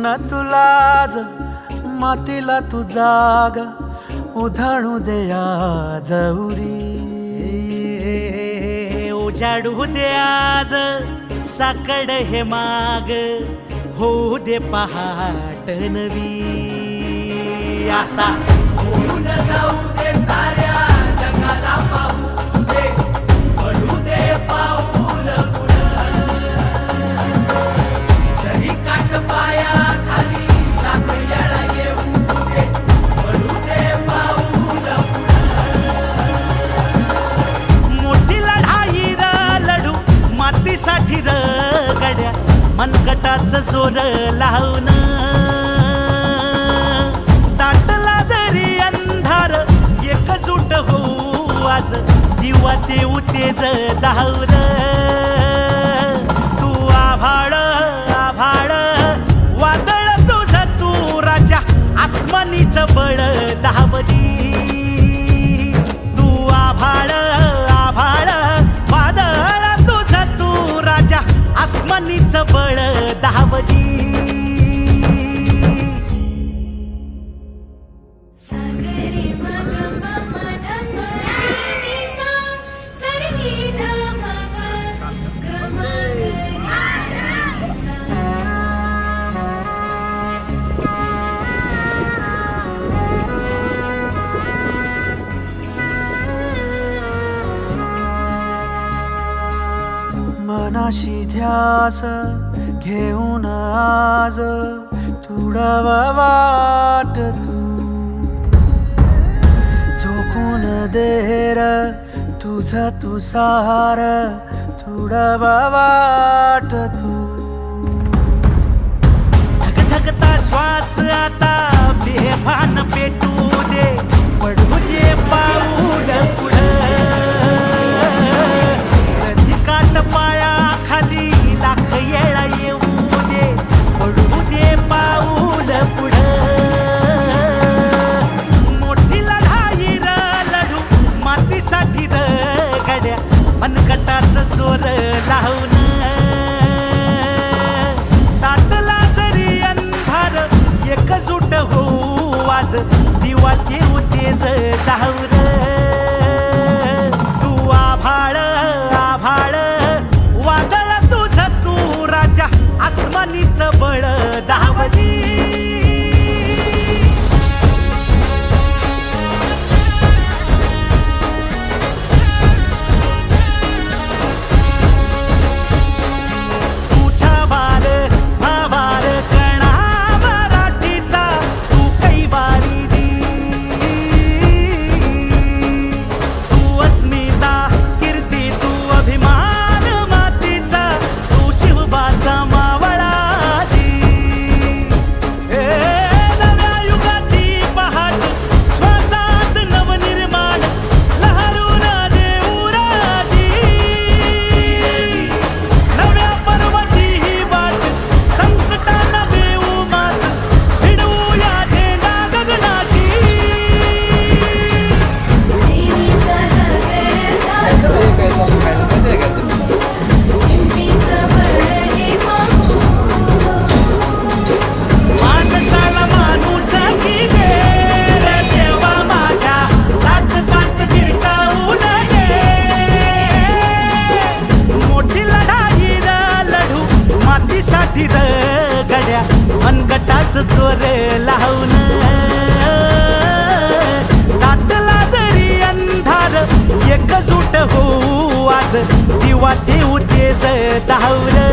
घेऊन तुलाज मातीला तू जाग उधाणू दे आज उरी उजाडू दे आज साकड हे माग होऊ दे पहाट नवी आता होऊन जाऊ दे साऱ्या जगाला पाहू दे पडू दे पाऊल जरी काट पाया खाली लाख येळा येऊ दे पडू दे पाऊल मोठी लढाई र लढू मातीसाठी र गड्या मनगटाच जोर लावून दाटला जरी अंधार एकजूट होऊ आज दिवा देऊ तेज धावर तू आभाळ आभाळ वादळ तुझ तू राजा आसमानीच बळ धावली तू आभाळ आभाळ वादळ तुझ तू राजा आसमानीच बळ धावली मनाशी ध्यास घेऊन आज तुडवा वाट तू झोकून देर तुझ तू सार तुडवा वाट तू धगधगता श्वास आता बेभान पेटू दे पडू दे पाऊल सधी काट पाया खाली लाख येळा येऊ दे पडू दे पाऊल मोठी लढाई र लढू मातीसाठी र गड्या मनगटाच जोर लावून दाटला जरी अंधार एकजूट होऊ आज दिवा देऊ तेज धावर तू आभाळ आभाळ वादळ तुझ तू राजा आसमानीच बळ धावली साठी र गड्या मनगटाच जोर लावून दाटला जरी अंधार एकजूट होऊ आज दिवा देऊ तेज धावर